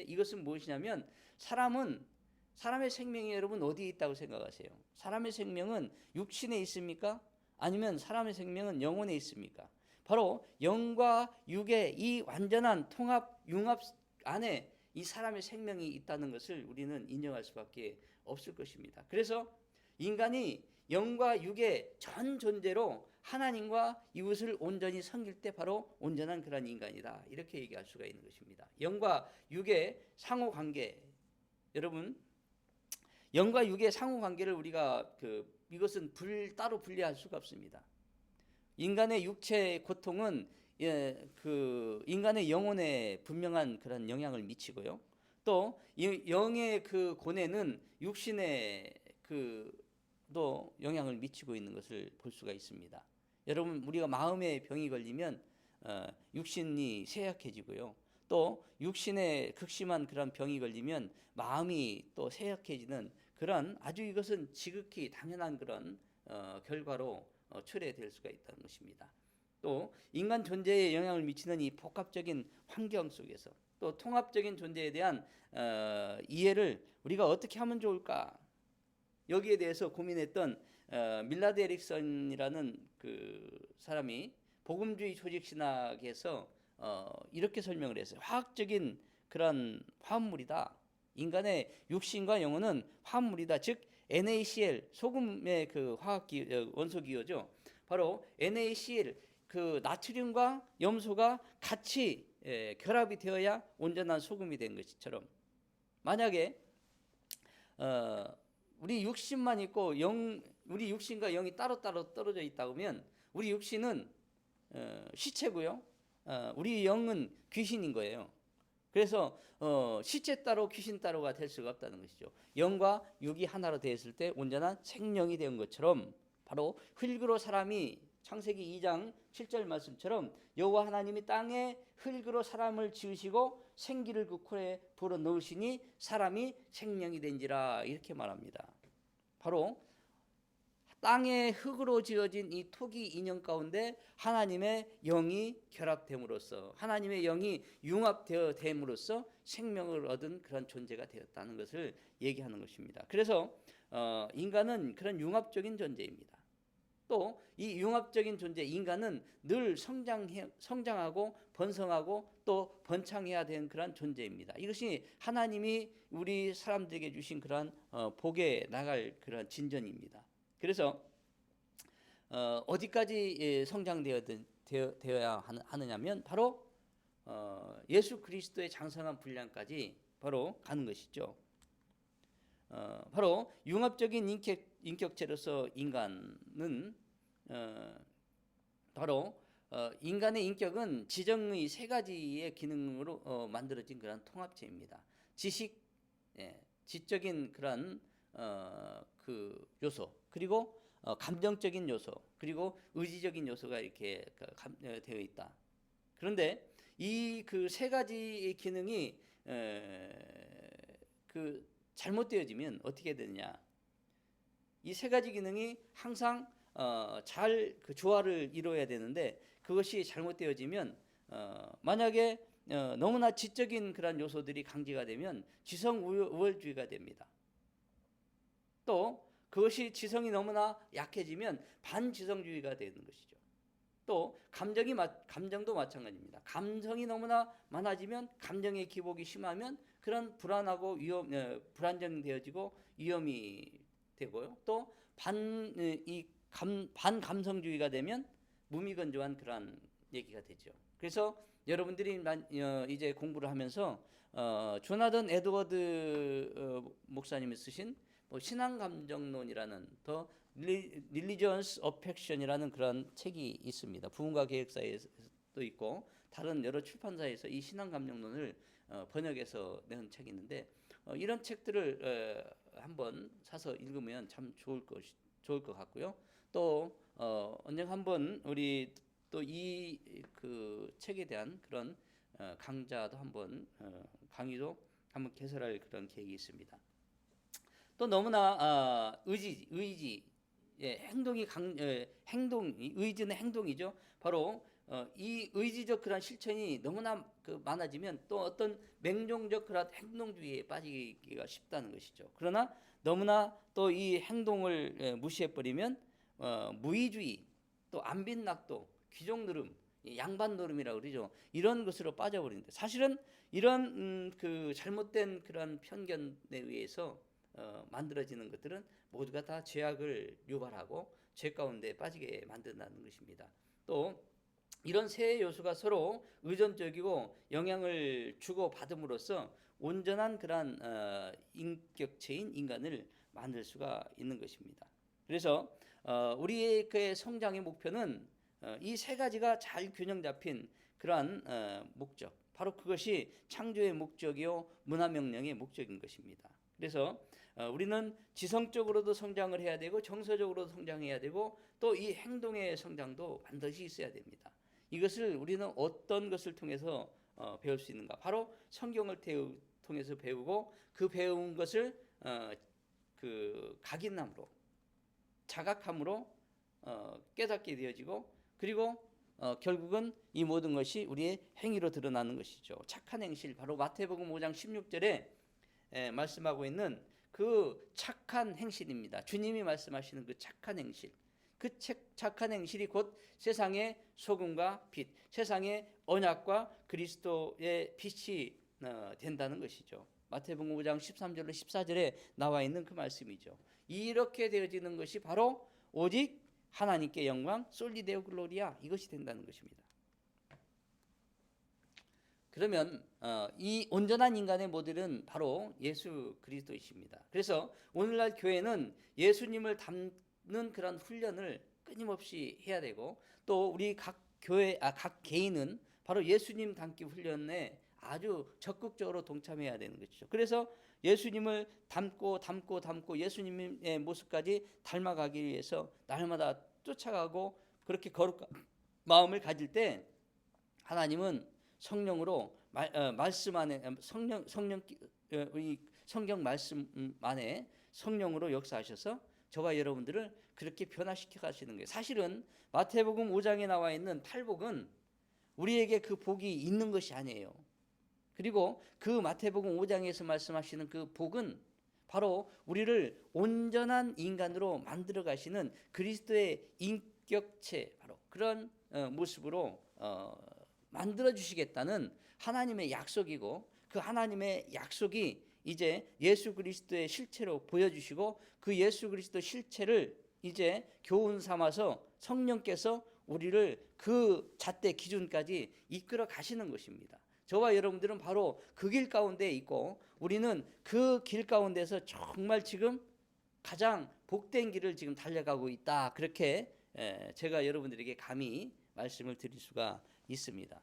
이것은 무엇이냐면 사람의 생명이 여러분 어디에 있다고 생각하세요? 사람의 생명은 육신에 있습니까? 아니면 사람의 생명은 영혼에 있습니까? 바로 영과 육의 이 완전한 융합 안에 이 사람의 생명이 있다는 것을 우리는 인정할 수밖에 없을 것입니다. 그래서 인간이 영과 육의 전 존재로 하나님과 이웃을 온전히 섬길 때 바로 온전한 그런 인간이다. 이렇게 얘기할 수가 있는 것입니다. 영과 육의 상호 관계. 여러분, 영과 육의 상호 관계를 우리가 이것은 따로 분리할 수가 없습니다. 인간의 육체의 고통은 인간의 영혼에 분명한 그런 영향을 미치고요. 또 영의 그 고뇌는 육신에 또 영향을 미치고 있는 것을 볼 수가 있습니다. 여러분, 우리가 마음의 병이 걸리면 육신이 쇠약해지고요. 또 육신에 극심한 그런 병이 걸리면 마음이 또 쇠약해지는 그런 아주 이것은 지극히 당연한 그런 결과로 초래될 수가 있다는 것입니다. 또 인간 존재에 영향을 미치는 이 복합적인 환경 속에서 또 통합적인 존재에 대한 이해를 우리가 어떻게 하면 좋을까? 여기에 대해서 고민했던 밀라드 에릭슨이라는 그 사람이 복음주의 조직 신학에서 이렇게 설명을 했어요. 화학적인 그런 화합물이다. 인간의 육신과 영혼은 화합물이다. 즉 NaCl 소금의 그 원소 기호죠. 바로 NaCl 그 나트륨과 염소가 같이 결합이 되어야 온전한 소금이 된 것처럼 만약에 우리 육신만 있고 우리 육신과 영이 따로따로 떨어져 있다 보면 우리 육신은 시체고요. 우리 영은 귀신인 거예요. 그래서 시체 따로 귀신 따로가 될 수가 없다는 것이죠. 영과 육이 하나로 되었을 때 온전한 생명이 된 것처럼 바로 흙으로 사람이 창세기 2장 7절 말씀처럼 여호와 하나님이 땅에 흙으로 사람을 지으시고 생기를 그 코에 불어 넣으시니 사람이 생명이 된지라 이렇게 말합니다. 바로 땅의 흙으로 지어진 이 토기 인형 가운데 하나님의 영이 결합됨으로써 하나님의 영이 융합되어 됨으로써 생명을 얻은 그런 존재가 되었다는 것을 얘기하는 것입니다. 그래서 인간은 그런 융합적인 존재입니다. 또 이 융합적인 존재 인간은 늘 성장하고 번성하고 또 번창해야 되는 그런 존재입니다. 이것이 하나님이 우리 사람들에게 주신 그런 복에 나갈 그런 진전입니다. 그래서 어디까지 성장되어야 하느냐면 바로 예수 그리스도의 장성한 분량까지 바로 가는 것이죠. 바로 융합적인 인격체로서 인간은 바로 인간의 인격은 지정의 세 가지의 기능으로 만들어진 그런 통합체입니다. 지식, 지적인 그런 그 요소, 그리고 감정적인 요소, 그리고 의지적인 요소가 이렇게 되어 있다. 그런데 이 그 세 가지의 기능이 잘못되어지면 어떻게 되느냐? 이 세 가지 기능이 항상 잘 그 조화를 이루어야 되는데 그것이 잘못되어지면 만약에 너무나 지적인 그런 요소들이 강제가 되면 지성 우월주의가 됩니다. 또 그것이 지성이 너무나 약해지면 반지성주의가 되는 것이죠. 또 감정도 마찬가지입니다. 감성이 너무나 많아지면 감정의 기복이 심하면 그런 불안하고 불안정되어지고 위험이 되고요. 또 반감성주의가 되면 무미건조한 그런 얘기가 되죠. 그래서 여러분들이 이제 공부를 하면서 조나단 에드워드 목사님이 쓰신 신앙감정론이라는 더 Religions of Affection이라는 그런 책이 있습니다. 부흥과 계획사에도 있고 다른 여러 출판사에서 이 신앙감정론을 번역해서 낸 책이 있는데 이런 책들을 한번 사서 읽으면 참 좋을 것 같고요. 또 언젠가 한번 우리 또 이 그 책에 대한 그런 강좌도 한번 강의도 한번 개설할 그런 계획이 있습니다. 또 너무나 의지 의지는 행동이죠. 바로 이 의지적 그런 실천이 너무나 많아지면 또 어떤 맹종적 그런 행동주의에 빠지기가 쉽다는 것이죠. 그러나 너무나 또 이 행동을 무시해 버리면 무의주의, 또 안빈낙도, 귀족노름, 양반노름이라고 그러죠. 이런 것으로 빠져버리는데, 사실은 이런 그 잘못된 그런 편견에 의해서 만들어지는 것들은 모두가 다 죄악을 유발하고 죄 가운데 빠지게 만든다는 것입니다. 또 이런 세 요소가 서로 의존적이고 영향을 주고 받음으로써 온전한 그러한 인격체인 인간을 만들 수가 있는 것입니다. 그래서 우리의 그 성장의 목표는 이 세 가지가 잘 균형 잡힌 그러한 목적, 바로 그것이 창조의 목적이요 문화명령의 목적인 것입니다. 그래서 우리는 지성적으로도 성장을 해야 되고 정서적으로도 성장해야 되고 또 이 행동의 성장도 반드시 있어야 됩니다. 이것을 우리는 어떤 것을 통해서 배울 수 있는가? 바로 성경을 통해서 배우고 그 배운 것을 그 각인함으로, 자각함으로 깨닫게 되어지고, 그리고 결국은 이 모든 것이 우리의 행위로 드러나는 것이죠. 착한 행실, 바로 마태복음 5장 16절에 말씀하고 있는 그 착한 행실입니다. 주님이 말씀하시는 그 착한 행실, 그 착한 행실이 곧 세상의 소금과 빛, 세상의 언약과 그리스도의 빛이 된다는 것이죠. 마태복음 5장 13절로 14절에 나와 있는 그 말씀이죠. 이렇게 되어지는 것이 바로 오직 하나님께 영광, 솔리데오 글로리아, 이것이 된다는 것입니다. 그러면 이 온전한 인간의 모델은 바로 예수 그리스도이십니다. 그래서 오늘날 교회는 예수님을 닮는 그런 훈련을 끊임없이 해야 되고, 또 우리 각 개인은 바로 예수님 닮기 훈련에 아주 적극적으로 동참해야 되는 것이죠. 그래서 예수님을 닮고 예수님의 모습까지 닮아가기 위해서 날마다 쫓아가고 그렇게 거룩한 마음을 가질 때 하나님은 성령으로 말씀 안에 성경 말씀 안에 성령으로 역사하셔서 저와 여러분들을 그렇게 변화시켜 가시는 거예요. 사실은 마태복음 5장에 나와 있는 팔복은 우리에게 그 복이 있는 것이 아니에요. 그리고 그 마태복음 5장에서 말씀하시는 그 복은 바로 우리를 온전한 인간으로 만들어 가시는 그리스도의 인격체, 바로 그런 모습으로 만들어 주시겠다는 하나님의 약속이고, 그 하나님의 약속이 이제 예수 그리스도의 실체로 보여주시고, 그 예수 그리스도 실체를 이제 교훈 삼아서 성령께서 우리를 그 잣대 기준까지 이끌어 가시는 것입니다. 저와 여러분들은 바로 그 길 가운데 있고, 우리는 그 길 가운데서 정말 지금 가장 복된 길을 지금 달려가고 있다, 그렇게 제가 여러분들에게 감히 말씀을 드릴 수가 있습니다.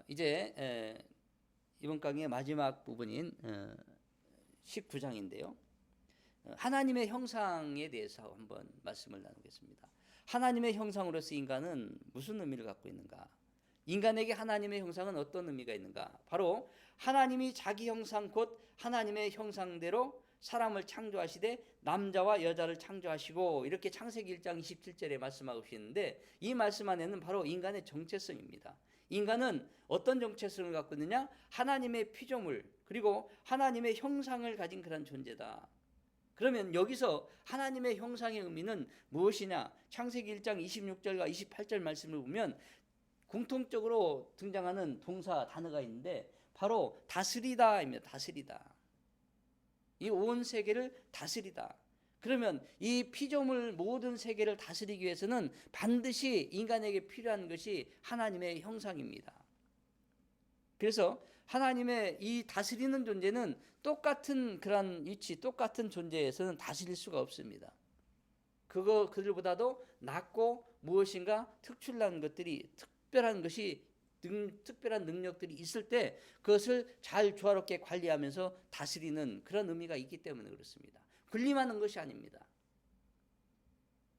이제 이번 강의의 마지막 부분인 19장인데요. 하나님의 형상에 대해서 한번 말씀을 나누겠습니다. 하나님의 형상으로서 인간은 무슨 의미를 갖고 있는가? 인간에게 하나님의 형상은 어떤 의미가 있는가? 바로 하나님이 자기 형상 곧 하나님의 형상대로 사람을 창조하시되 남자와 여자를 창조하시고, 이렇게 창세기 1장 27절에 말씀하고 계시는데, 이 말씀 안에는 바로 인간의 정체성입니다. 인간은 어떤 정체성을 갖고 있느냐? 하나님의 피조물, 그리고 하나님의 형상을 가진 그런 존재다. 그러면 여기서 하나님의 형상의 의미는 무엇이냐? 창세기 1장 26절과 28절 말씀을 보면 공통적으로 등장하는 동사 단어가 있는데, 바로 다스리다입니다. 다스리다. 이 온 세계를 다스리다. 그러면 이 피조물 모든 세계를 다스리기 위해서는 반드시 인간에게 필요한 것이 하나님의 형상입니다. 그래서 하나님의 이 다스리는 존재는 똑같은 그런 위치, 똑같은 존재에서는 다스릴 수가 없습니다. 그들보다도 낮고 무엇인가 특출난 것들이, 특별한 능력들이 있을 때 그것을 잘 조화롭게 관리하면서 다스리는 그런 의미가 있기 때문에 그렇습니다. 군림하는 것이 아닙니다.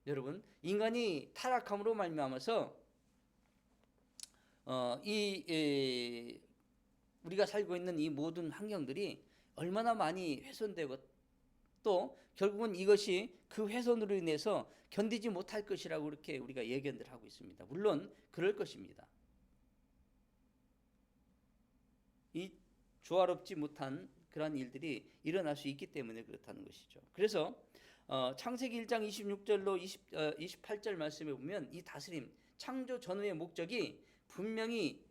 여러분, 인간이 타락함으로 말미암아서 우리가 살고 있는 이 모든 환경들이 얼마나 많이 훼손되고 또 결국은 이것이 그 훼손으로 인해서 견디지 못할 것이라고 이렇게 우리가 예견들 하고 있습니다. 물론 그럴 것입니다. 이 조화롭지 못한 그러한 일들이 일어날 수 있기 때문에 그렇다는 것이죠. 그래서 창세기 1장 26절로 28절 말씀에 보면 이 다스림, 창조 전후의 목적이 분명히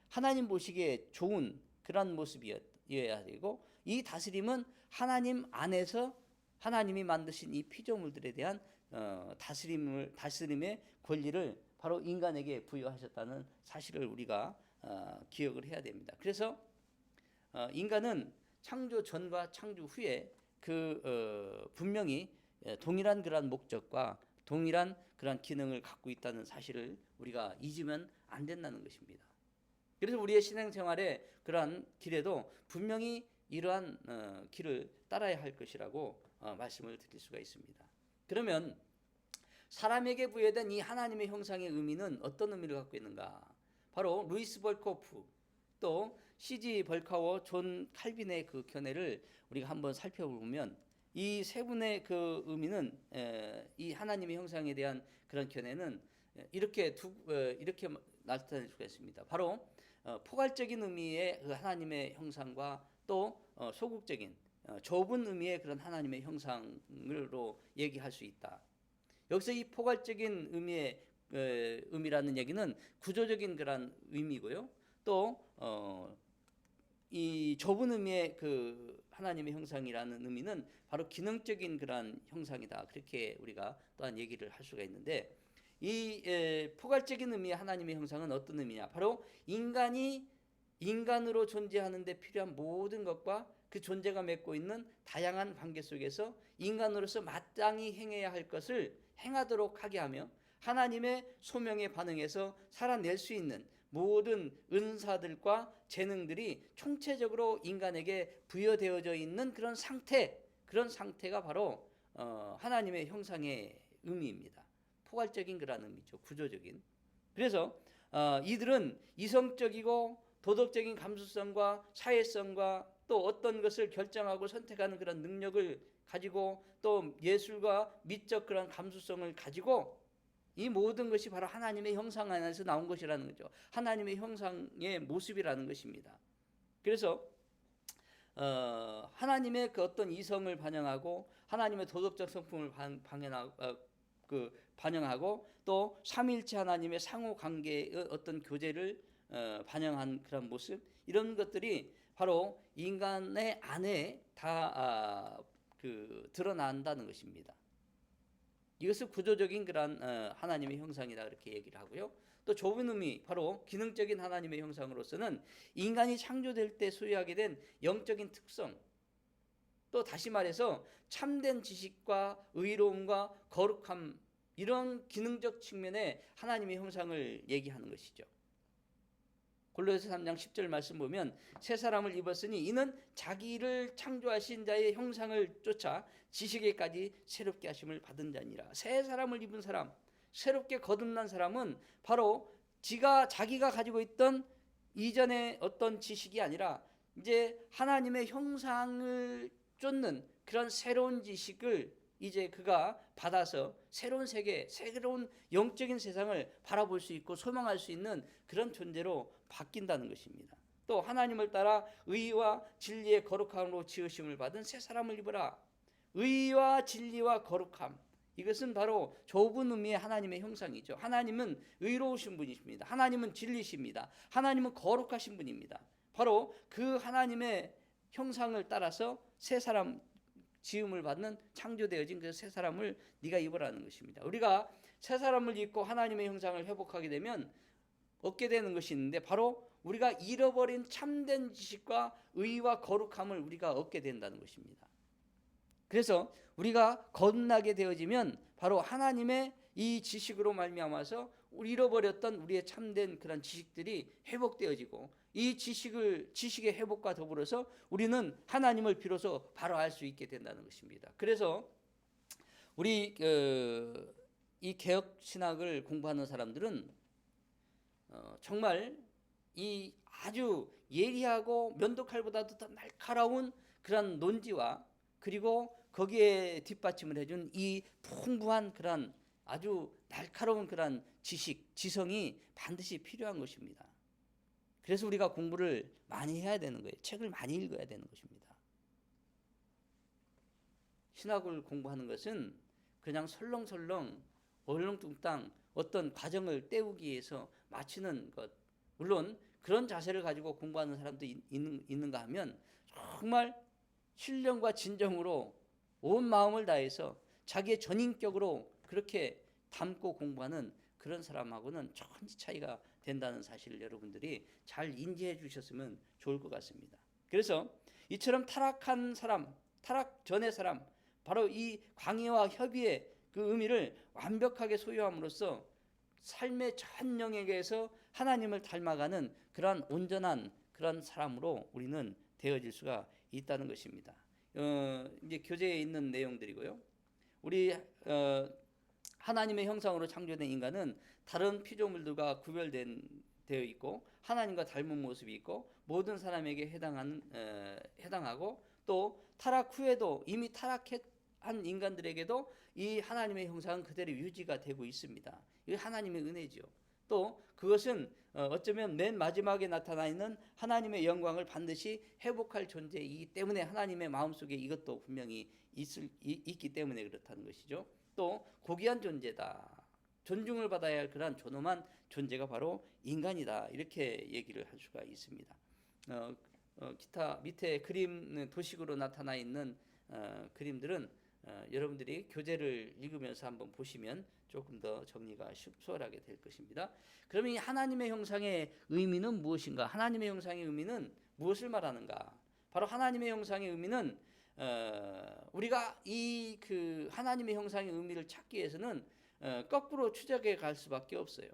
하나님 보시기에 좋은 그런 모습이어야 되고, 이 다스림은 하나님 안에서 하나님이 만드신 이 피조물들에 대한 다스림의 권리를 바로 인간에게 부여하셨다는 사실을 우리가 기억을 해야 됩니다. 그래서 인간은 창조 전과 창조 후에 분명히 동일한 그러한 목적과 동일한 그러한 기능을 갖고 있다는 사실을 우리가 잊으면 안 된다는 것입니다. 그래서 우리의 신앙생활의 그러한 길에도 분명히 이러한 길을 따라야 할 것이라고 말씀을 드릴 수가 있습니다. 그러면 사람에게 부여된 이 하나님의 형상의 의미는 어떤 의미를 갖고 있는가? 바로 루이스 벌코프, 또 C.G. 벌카워, 존 칼빈의 그 견해를 우리가 한번 살펴보면 이 세 분의 그 의미는 이 하나님의 형상에 대한 그런 견해는 이렇게 나타낼 수가 있습니다. 바로 포괄적인 의미의 그 하나님의 형상과 또 소극적인 좁은 의미의 그런 하나님의 형상으로 얘기할 수 있다. 여기서 이 포괄적인 의미라는 얘기는 구조적인 그런 의미고요. 또 이 좁은 의미의 그 하나님의 형상이라는 의미는 바로 기능적인 그런 형상이다. 그렇게 우리가 또한 얘기를 할 수가 있는데, 이 포괄적인 의미의 하나님의 형상은 어떤 의미냐? 바로 인간이 인간으로 존재하는 데 필요한 모든 것과 그 존재가 맺고 있는 다양한 관계 속에서 인간으로서 마땅히 행해야 할 것을 행하도록 하게 하며, 하나님의 소명에 반응해서 살아낼 수 있는 모든 은사들과 재능들이 총체적으로 인간에게 부여되어져 있는 그런 상태가 바로 하나님의 형상의 의미입니다. 포괄적인 그런 의미죠. 구조적인. 그래서 이들은 이성적이고 도덕적인 감수성과 사회성과 또 어떤 것을 결정하고 선택하는 그런 능력을 가지고, 또 예술과 미적 그런 감수성을 가지고, 이 모든 것이 바로 하나님의 형상 안에서 나온 것이라는 거죠. 하나님의 형상의 모습이라는 것입니다. 그래서 하나님의 그 어떤 이성을 반영하고 하나님의 도덕적 성품을 반영하고 또 삼위일체 하나님의 상호 관계의 어떤 교제를 반영한 그런 모습, 이런 것들이 바로 인간의 안에 다 드러난다는 것입니다. 이것을 구조적인 그런 하나님의 형상이다 그렇게 얘기를 하고요. 또 좁은 의미, 바로 기능적인 하나님의 형상으로서는 인간이 창조될 때 소유하게 된 영적인 특성, 또 다시 말해서 참된 지식과 의로움과 거룩함, 이런 기능적 측면의 하나님의 형상을 얘기하는 것이죠. 골로새 3장 10절 말씀 보면 새 사람을 입었으니 이는 자기를 창조하신 자의 형상을 쫓아 지식에까지 새롭게 하심을 받은 자니라. 새 사람을 입은 사람, 새롭게 거듭난 사람은 바로 자기가 가지고 있던 이전의 어떤 지식이 아니라 이제 하나님의 형상을 쫓는 그런 새로운 지식을 이제 그가 받아서 새로운 세계, 새로운 영적인 세상을 바라볼 수 있고 소망할 수 있는 그런 존재로 바뀐다는 것입니다. 또 하나님을 따라 의와 진리의 거룩함으로 지으심을 받은 새 사람을 입으라. 의와 진리와 거룩함, 이것은 바로 좁은 의미의 하나님의 형상이죠. 하나님은 의로우신 분이십니다. 하나님은 진리십니다. 하나님은 거룩하신 분입니다. 바로 그 하나님의 형상을 따라서 새 사람 지음을 받는 창조되어진 그 새 사람을 네가 입으라는 것입니다. 우리가 새 사람을 입고 하나님의 형상을 회복하게 되면 얻게 되는 것이 있는데, 바로 우리가 잃어버린 참된 지식과 의와 거룩함을 우리가 얻게 된다는 것입니다. 그래서 우리가 거듭나게 되어지면 바로 하나님의 이 지식으로 말미암아서 잃어버렸던 우리의 참된 그런 지식들이 회복되어지고, 이 지식의 회복과 더불어서 우리는 하나님을 비로소 바로 알 수 있게 된다는 것입니다. 그래서 우리 이 개혁 신학을 공부하는 사람들은 정말 이 아주 예리하고 면도칼보다도 더 날카로운 그런 논지와 그리고 거기에 뒷받침을 해준 이 풍부한 그런 아주 날카로운 그런 지식, 지성이 반드시 필요한 것입니다. 그래서 우리가 공부를 많이 해야 되는 거예요. 책을 많이 읽어야 되는 것입니다. 신학을 공부하는 것은 그냥 설렁설렁 얼렁뚱땅 어떤 과정을 때우기 위해서 마치는 것. 물론 그런 자세를 가지고 공부하는 사람도 있는가 하면 정말 신령과 진정으로 온 마음을 다해서 자기의 전인격으로 그렇게 담고 공부하는 그런 사람하고는 천지 차이가 된다는 사실을 여러분들이 잘 인지해 주셨으면 좋을 것 같습니다. 그래서 이처럼 타락한 사람, 타락 전의 사람, 바로 이 광의와 협의의 그 의미를 완벽하게 소유함으로써 삶의 전 영역에서 하나님을 닮아가는 그러한 온전한 그런 사람으로 우리는 되어질 수가 있다는 것입니다. 이제 교재에 있는 내용들이고요. 우리 하나님의 형상으로 창조된 인간은 다른 피조물들과 구별되어 있고 하나님과 닮은 모습이 있고 모든 사람에게 해당하고 또 타락 후에도 이미 타락한 인간들에게도 이 하나님의 형상은 그대로 유지가 되고 있습니다. 이게 하나님의 은혜죠. 또 그것은 어쩌면 맨 마지막에 나타나 있는 하나님의 영광을 반드시 회복할 존재이기 때문에 하나님의 마음속에 이것도 분명히 있기 때문에 그렇다는 것이죠. 또 고귀한 존재다. 존중을 받아야 할 그러한 존엄한 존재가 바로 인간이다. 이렇게 얘기를 할 수가 있습니다. 기타 밑에 그림 도식으로 나타나 있는 그림들은 여러분들이 교재를 읽으면서 한번 보시면 조금 더 정리가 수월하게 될 것입니다. 그러면 이 하나님의 형상의 의미는 무엇인가? 하나님의 형상의 의미는 무엇을 말하는가? 바로 하나님의 형상의 의미는 우리가 이 그 하나님의 형상의 의미를 찾기 위해서는 거꾸로 추적해 갈 수밖에 없어요.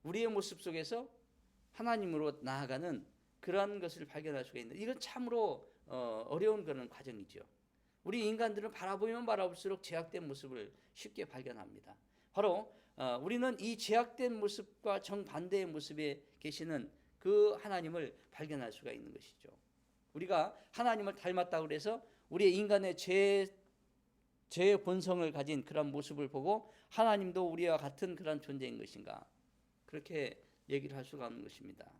우리의 모습 속에서 하나님으로 나아가는 그러한 것을 발견할 수가 있는, 이건 참으로 어려운 그런 과정이죠. 우리 인간들은 바라보면 바라볼수록 제약된 모습을 쉽게 발견합니다. 바로 우리는 이 제약된 모습과 정반대의 모습에 계시는 그 하나님을 발견할 수가 있는 것이죠. 우리가 하나님을 닮았다고 해서 우리의 인간의 죄의 본성을 가진 그런 모습을 보고 하나님도 우리와 같은 그런 존재인 것인가? 그렇게 얘기를 할 수가 없는 것입니다.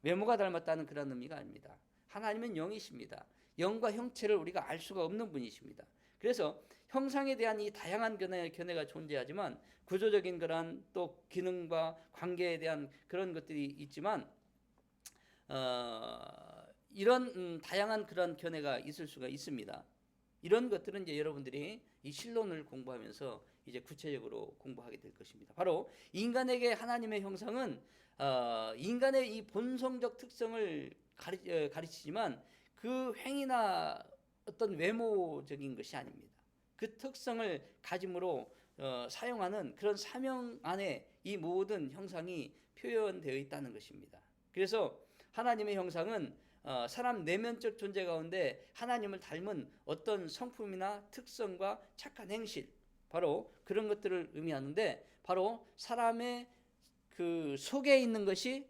외모가 닮았다는 그런 의미가 아닙니다. 하나님은 영이십니다. 영과 형체를 우리가 알 수가 없는 분이십니다. 그래서 형상에 대한 이 다양한 견해가 존재하지만 구조적인 그런 또 기능과 관계에 대한 그런 것들이 있지만 이런 다양한 그런 견해가 있을 수가 있습니다. 이런 것들은 이제 여러분들이 이 신론을 공부하면서 이제 구체적으로 공부하게 될 것입니다. 바로 인간에게 하나님의 형상은 인간의 이 본성적 특성을 가르치지만 그 행위나 어떤 외모적인 것이 아닙니다. 그 특성을 가짐으로 사용하는 그런 사명 안에 이 모든 형상이 표현되어 있다는 것입니다. 그래서 하나님의 형상은 사람 내면적 존재 가운데 하나님을 닮은 어떤 성품이나 특성과 착한 행실, 바로 그런 것들을 의미하는데, 바로 사람의 그 속에 있는 것이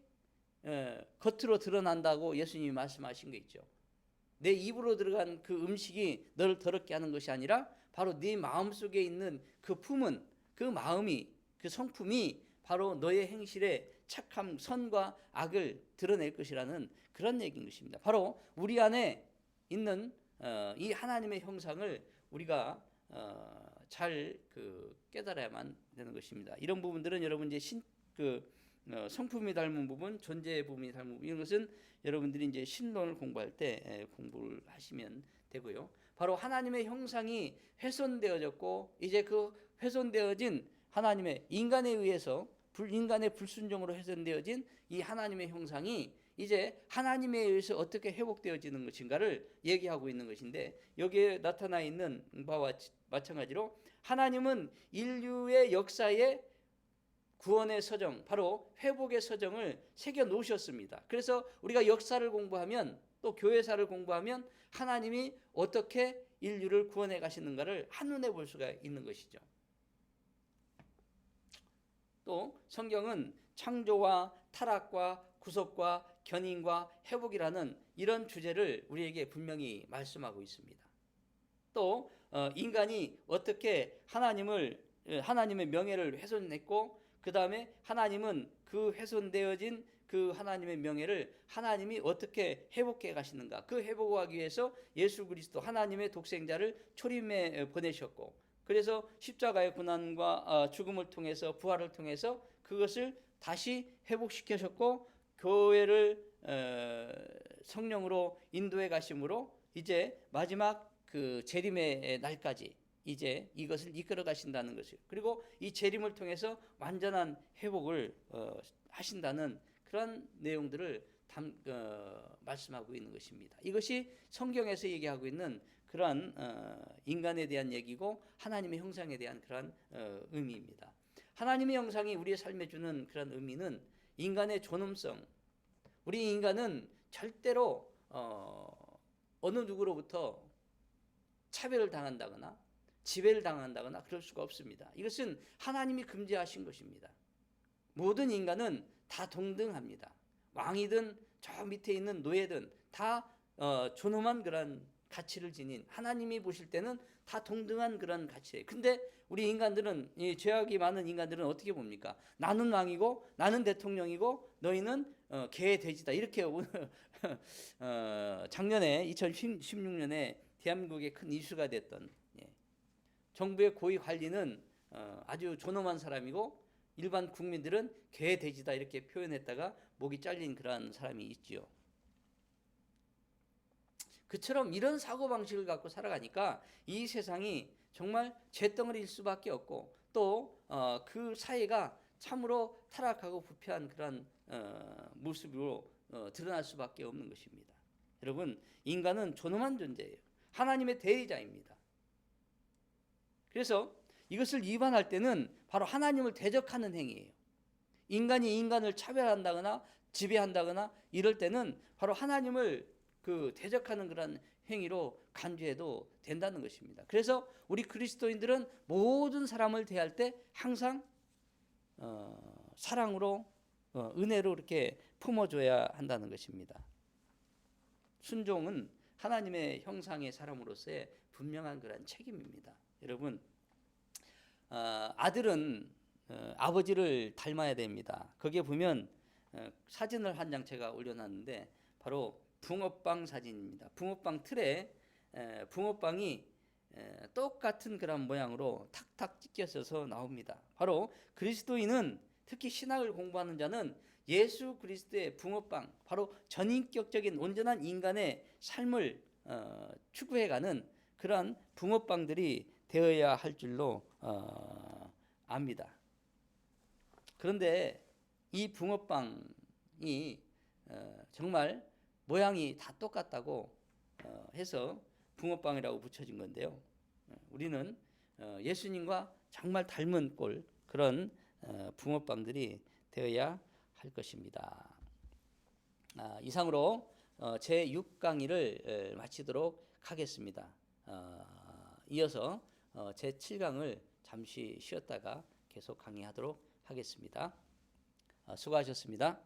겉으로 드러난다고 예수님이 말씀하신 게 있죠. 내 입으로 들어간 그 음식이 너를 더럽게 하는 것이 아니라 바로 네 마음속에 있는 그 품은, 그 마음이, 그 성품이 바로 너의 행실에 착함, 선과 악을 드러낼 것이라는 그런 얘기인 것입니다. 바로 우리 안에 있는 이 하나님의 형상을 우리가 잘 깨달아야만 되는 것입니다. 이런 부분들은 여러분 이제 성품이 닮은 부분, 존재의 부분이 닮은 부분, 이런 것은 여러분들이 이제 신론을 공부할 때 공부를 하시면 되고요. 바로 하나님의 형상이 훼손되어졌고 이제 그 훼손되어진 하나님의 인간에 의해서 인간의 불순종으로 훼손되어진 이 하나님의 형상이 이제 하나님에 의해서 어떻게 회복되어지는 것인가를 얘기하고 있는 것인데, 여기에 나타나 있는 바와 마찬가지로 하나님은 인류의 역사에 구원의 서정, 바로 회복의 서정을 새겨 놓으셨습니다. 그래서 우리가 역사를 공부하면, 또 교회사를 공부하면 하나님이 어떻게 인류를 구원해 가시는가를 한눈에 볼 수가 있는 것이죠. 또 성경은 창조와 타락과 구속과 견인과 회복이라는 이런 주제를 우리에게 분명히 말씀하고 있습니다. 또 인간이 어떻게 하나님의 명예를 훼손했고 그 다음에 하나님은 그 훼손되어진 그 하나님의 명예를 하나님이 어떻게 회복해 가시는가. 그 회복하기 위해서 예수 그리스도 하나님의 독생자를 초림에 보내셨고 그래서 십자가의 고난과 죽음을 통해서 부활을 통해서 그것을 다시 회복시키셨고 교회를 성령으로 인도해 가심으로 이제 마지막 그 재림의 날까지 이제 이것을 이끌어 가신다는 것이에요. 그리고 이 재림을 통해서 완전한 회복을 하신다는 그런 내용들을 말씀하고 있는 것입니다. 이것이 성경에서 얘기하고 있는 그러한 인간에 대한 얘기고 하나님의 형상에 대한 그러한 의미입니다. 하나님의 형상이 우리의 삶에 주는 그런 의미는 인간의 존엄성. 우리 인간은 절대로 어느 누구로부터 차별을 당한다거나 지배를 당한다거나 그럴 수가 없습니다. 이것은 하나님이 금지하신 것입니다. 모든 인간은 다 동등합니다. 왕이든 저 밑에 있는 노예든 다 존엄한 그런 가치를 지닌 하나님이 보실 때는 다 동등한 그런 가치예요. 근데 우리 인간들은 이 죄악이 많은 인간들은 어떻게 봅니까? 나는 왕이고 나는 대통령이고 너희는 개 돼지다. 이렇게 작년에 2016년에 대한민국에 큰 이슈가 됐던 정부의 고위 관리는 아주 존엄한 사람이고 일반 국민들은 개 돼지다 이렇게 표현했다가 목이 잘린 그런 사람이 있지요. 그처럼 이런 사고방식을 갖고 살아가니까 이 세상이 정말 잿덩어리일 수밖에 없고 또 그 사회가 참으로 타락하고 부패한 그런 모습으로 드러날 수밖에 없는 것입니다. 여러분, 인간은 존엄한 존재예요. 하나님의 대리자입니다. 그래서 이것을 위반할 때는 바로 하나님을 대적하는 행위예요. 인간이 인간을 차별한다거나 지배한다거나 이럴 때는 바로 하나님을 대적하는 그런 행위로 간주해도 된다는 것입니다. 그래서 우리 그리스도인들은 모든 사람을 대할 때 항상 사랑으로 은혜로 이렇게 품어줘야 한다는 것입니다. 순종은 하나님의 형상의 사람으로서의 분명한 그런 책임입니다. 여러분, 아들은 아버지를 닮아야 됩니다. 거기에 보면 사진을 한 장 제가 올려놨는데 바로 붕어빵 사진입니다. 붕어빵 틀에 붕어빵이 똑같은 그런 모양으로 탁탁 찢겨져서 나옵니다. 바로 그리스도인은 특히 신학을 공부하는 자는 예수 그리스도의 붕어빵, 바로 전인격적인 온전한 인간의 삶을 추구해가는 그러한 붕어빵들이 되어야 할 줄로 압니다. 그런데 이 붕어빵이 정말 모양이 다 똑같다고 해서 붕어빵이라고 붙여진 건데요. 우리는 예수님과 정말 닮은 꼴 그런 붕어빵들이 되어야 할 것입니다. 이상으로 제 6강의를 마치도록 하겠습니다. 이어서 제 7강을 잠시 쉬었다가 계속 강의하도록 하겠습니다. 수고하셨습니다.